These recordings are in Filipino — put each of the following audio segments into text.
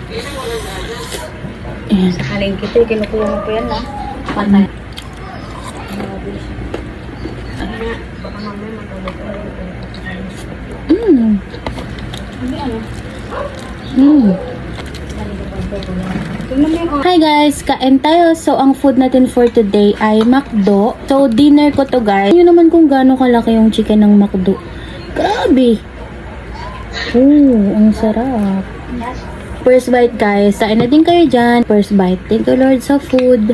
Ayan. Sa kalengke ito, kinukuha mo po yan, ha? Patay. Ano na, baka mamaya matulog ko. Hindi, ano? Hi guys, kain tayo. So, ang food natin for today ay McDo. So, dinner ko to guys. Yun naman kung gaano kalaki yung chicken ng McDo. Grabe! Ang sarap. First bite guys. Sain na din kayo dyan. First bite. Thank you Lord sa food.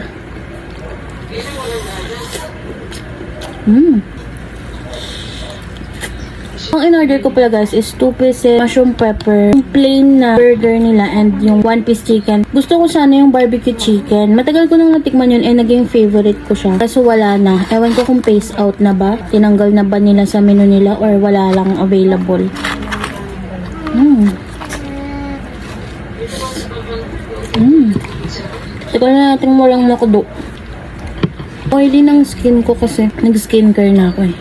Ang in-order ko pala guys is 2 pieces mushroom pepper, yung plain na burger nila and yung 1 piece chicken. Gusto ko sana yung barbecue chicken. Matagal ko nang natikman yun eh naging favorite ko siya. Kaso wala na. Ewan ko kung phase out na ba. Tinanggal na ba nila sa menu nila or wala lang available. Teka na natin mo lang McDo. Oily ng skin ko kasi nag-skincare na ako eh.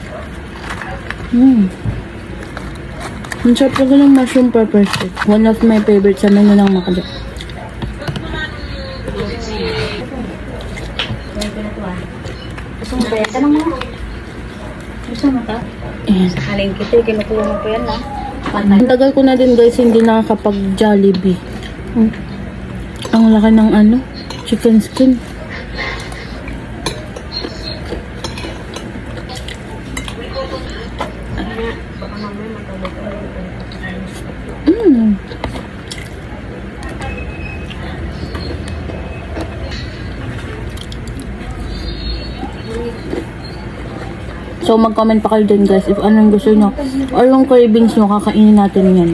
Ang sarap talaga ng mushroom pepper stick. One of my favorite sa menu ng McDo. Gusto mo ba yan? Tanong mo. Gusto mo ka? Sa kalengke ito, kinukuha mo po yan, ha? Patay. Ang tagal ko na din guys hindi nakakapag-Jollibee. Ang laki ng ano, chicken skin. Baka mamaya matulog ko. So, mag-comment pa kayo dun guys if anong gusto nyo or yung cravings nyo, kakainin natin yan.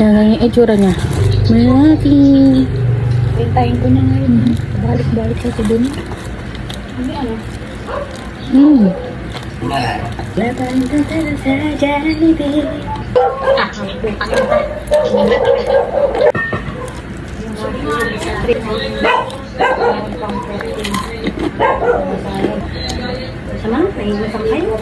Ayan lang yung itsura niya. Malaki. Pintayin ko na ngayon. Balik-balik kasi dun. Hindi, ano? Laban ka tala sa Jollibee. Sama? Nahihisan kayo?